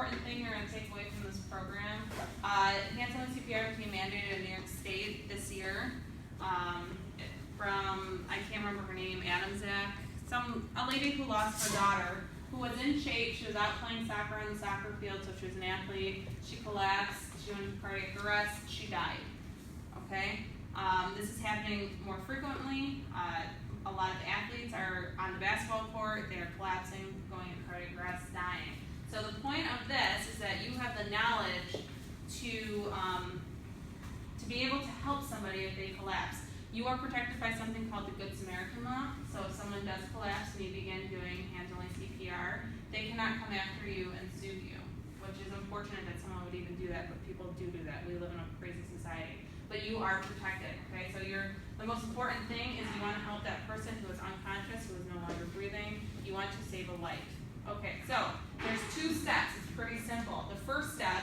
important thing you're going to take away from this program, hands-on CPR became mandated in New York State this year from, I can't remember her name, Adamzak, a lady who lost her daughter, who was in shape. She was out playing soccer on the soccer field, so she was an athlete. She collapsed, she went into cardiac arrest, she died, okay? This is happening more frequently. A lot of athletes are on the basketball court, they are collapsing, going into cardiac arrest, dying. So the point of this is that you have the knowledge to be able to help somebody if they collapse. You are protected by something called the Good Samaritan Law. So if someone does collapse and you begin doing hands-only CPR, they cannot come after you and sue you, which is unfortunate that someone would even do that, but people do that. We live in a crazy society. But you are protected, okay? So the most important thing is you want to help that person who is unconscious, who is no longer breathing. You want to save a life. Okay, so there's 2 steps. It's pretty simple. The first step,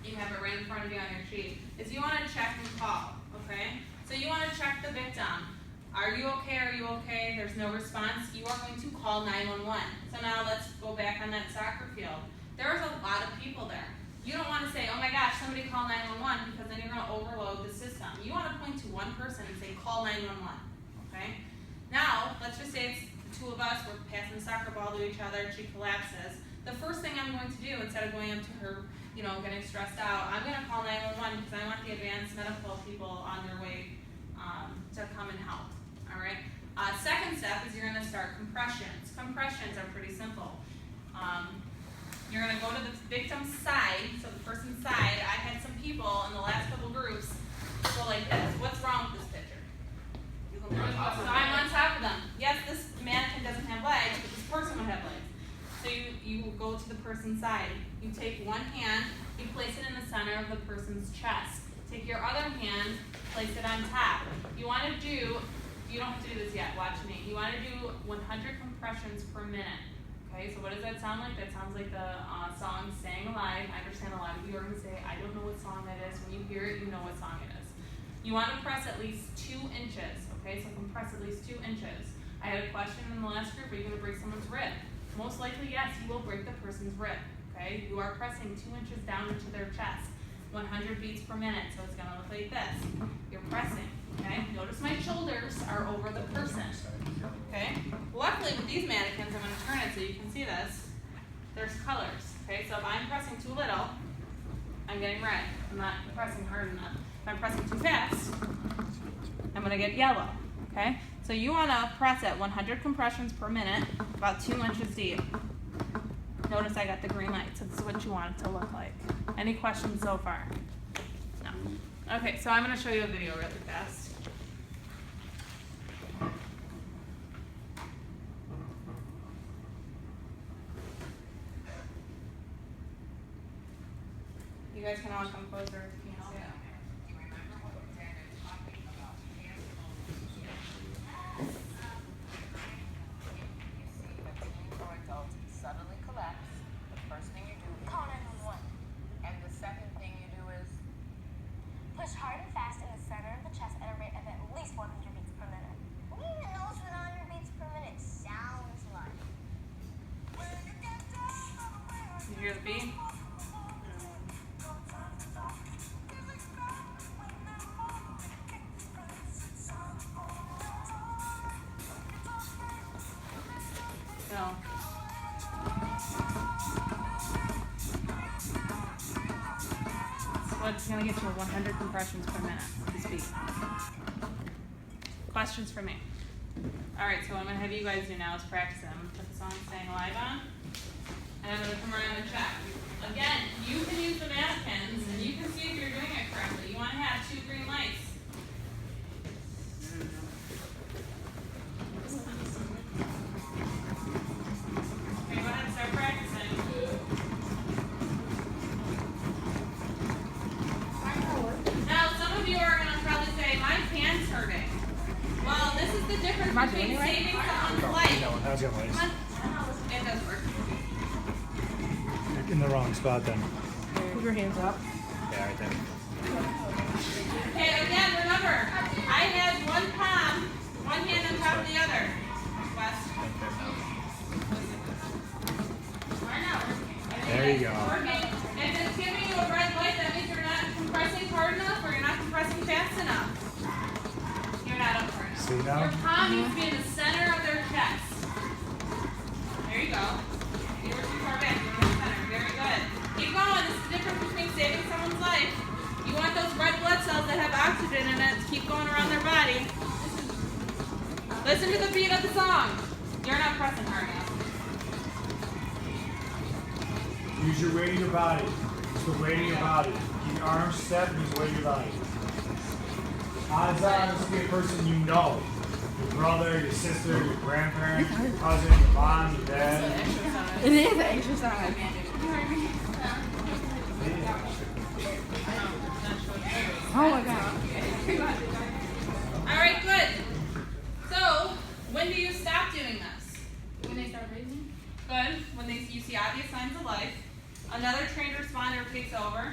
you have it right in front of you on your sheet, is you want to check and call, okay? So you want to check the victim. Are you okay? Are you okay? There's no response. You are going to call 911. So now let's go back on that soccer field. There's a lot of people there. You don't want to say, oh my gosh, somebody call 911, because then you're going to overload the system. You want to point to one person and say, call 911, okay? Now, let's just say it's the 2 of us, we're passing the soccer ball to each other, she collapses. The first thing I'm going to do, instead of going up to her, getting stressed out, I'm going to call 911 because I want the advanced medical people on their way to come and help, all right? Second step is you're going to start compressions. Compressions are pretty simple. You're going to go to the victim's side, so the person's side. I had some people in the last couple groups go like this. What's wrong with this picture? So I'm on top of them. Yes, this mannequin doesn't have legs, but this person would have legs. So you go to the person's side. You take one hand, you place it in the center of the person's chest. Take your other hand, place it on top. You don't have to do this yet, watch me. You want to do 100 compressions per minute. Okay, so what does that sound like? That sounds like the song Staying Alive. I understand a lot of you are going to say, I don't know what song that is. When you hear it, you know what song it is. You want to press at least 2 inches. Okay, so compress at least 2 inches. I had a question in the last group, are you going to break someone's rib? Most likely, yes, you will break the person's rib. Okay, you are pressing 2 inches down into their chest. 100 beats per minute, so it's going to look like this. You're pressing. Okay, notice my shoulders are over the person. Okay, luckily with these mannequins, I'm going to turn it so you can see this. There's colors. Okay, so if I'm pressing too little, I'm getting red. I'm not pressing hard enough. If I'm pressing too fast, I'm going to get yellow. Okay, so you want to press at 100 compressions per minute, about 2 inches deep. Notice I got the green light, so this is what you want it to look like. Any questions so far? No. Okay, so I'm going to show you a video really fast. You guys can all come closer if you can help. Yeah. Suddenly collapse, the first thing you do is call 911. And the second thing you do is push hard and fast in the center of the chest at a rate of at least 100 beats per minute. Who even knows what 100 beats per minute sounds like? You hear the beat? So. What's going to get you 100 compressions per minute, this beat. Questions for me? Alright, so what I'm going to have you guys do now is practice it. I'm going to put the song Staying Alive on, and I'm going to come around and check. Again, you can use the mannequins, and you can see if you're doing it correctly. You want to have 2 green lights. Okay, go ahead and start practicing. Now, some of you are going to probably say, my hand's hurting. Well, this is the difference between saving someone's life. It does work. You're in the wrong spot then. Put your hands up. Yeah, right there. Okay, again, remember, I had one palm, one hand on top of the other. West. Why not? There you go. Working. If it's giving you a red light, that means you're not compressing hard enough or you're not compressing fast enough. You're not up for it. See now? Your palm needs to be in the center of their chest. There you go. You were too far back. You're in the center. Very good. Keep going. This is the difference between saving someone's life. You want those red blood cells that have oxygen in it to keep going around their body. Listen to the beat of the song. You're not pressing hard enough. Use your weight of your body. Use the weight of your body. Keep your arms set and use the weight of your body. Odds are this will be a person you know. Your brother, your sister, your grandparents, your cousin, your mom, your dad. It is an exercise. Oh my God. All right, good. So, when do you stop doing this? When they start breathing? Good. When you see obvious signs of life. Another trained responder takes over.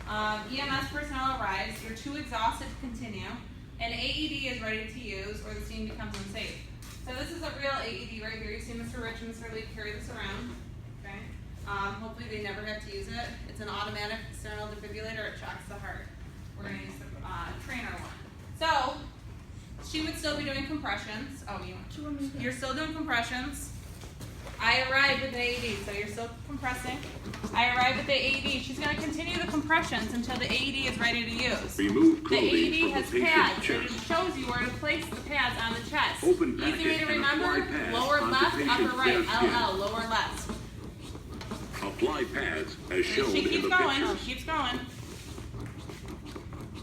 EMS personnel arrives. You're too exhausted to continue. An AED is ready to use or the scene becomes unsafe. So this is a real AED right here. You see Mr. Rich and Mr. Lee carry this around. Okay. Hopefully they never have to use it. It's an automatic external defibrillator. It shocks the heart. We're going to use the trainer one. So she would still be doing compressions. Oh, you're still doing compressions. I arrive with the AED, so you're still compressing. I arrive with the AED. She's going to continue the compressions until the AED is ready to use. Remove The clothing AED from has the patient's pads, and it chest. shows you where to place the pads on the chest. Open Easy way packet to and remember, apply pads lower on the left, patient's upper right, bare skin. LL, lower left. Apply pads as shown She in keeps the going, pictures. she keeps going.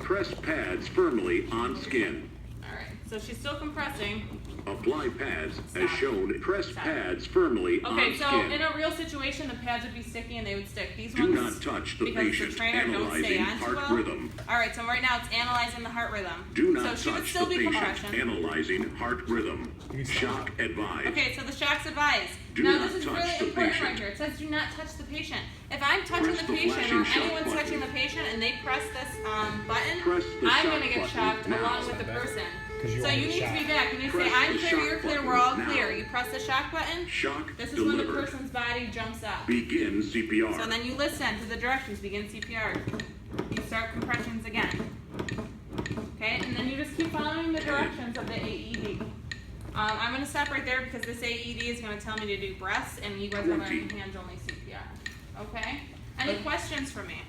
Press pads firmly on skin. Alright, so she's still compressing. Apply pads as Stop. shown. Press Stop. pads firmly Okay, on so skin. in a real situation, the pads would be sticky and they would stick. These Do ones, not touch the because the patient. trainer don't stay Analyzing on too heart well. rhythm. Alright, so right now it's analyzing the heart rhythm. Do not so she would touch still the be patient. compression. Analyzing heart rhythm. Shock advised. Okay, so the shock's advised. Do now not this is touch really the important patient. right here. It says do not touch the patient. If I'm touching Press the the patient flashing or shock anyone's button. touching the patient and they press this button, Press the I'm shock going to get button shocked now. along with the person. 'Cause you So want you the need to shock. be back. You need to Press say, I'm the clear, shock you're clear, button we're all now. clear. You press the shock button. Shock This is when the delivered. person's body jumps up. Begin CPR. So then you listen to the directions, begin CPR. You start compressions again. Okay, and then you just keep following the directions of the AED. I'm going to stop right there because this AED is going to tell me to do breaths and you guys are learning hands-only CPR. Okay? Any questions for me?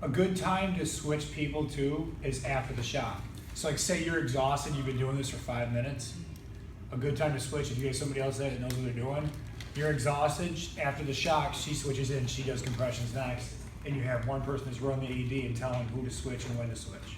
A good time to switch people to is after the shock. So like say you're exhausted, you've been doing this for 5 minutes. A good time to switch if you get somebody else that knows what they're doing. You're exhausted, after the shock, she switches in, she does compressions next. And you have one person that's running the AED and telling who to switch and when to switch.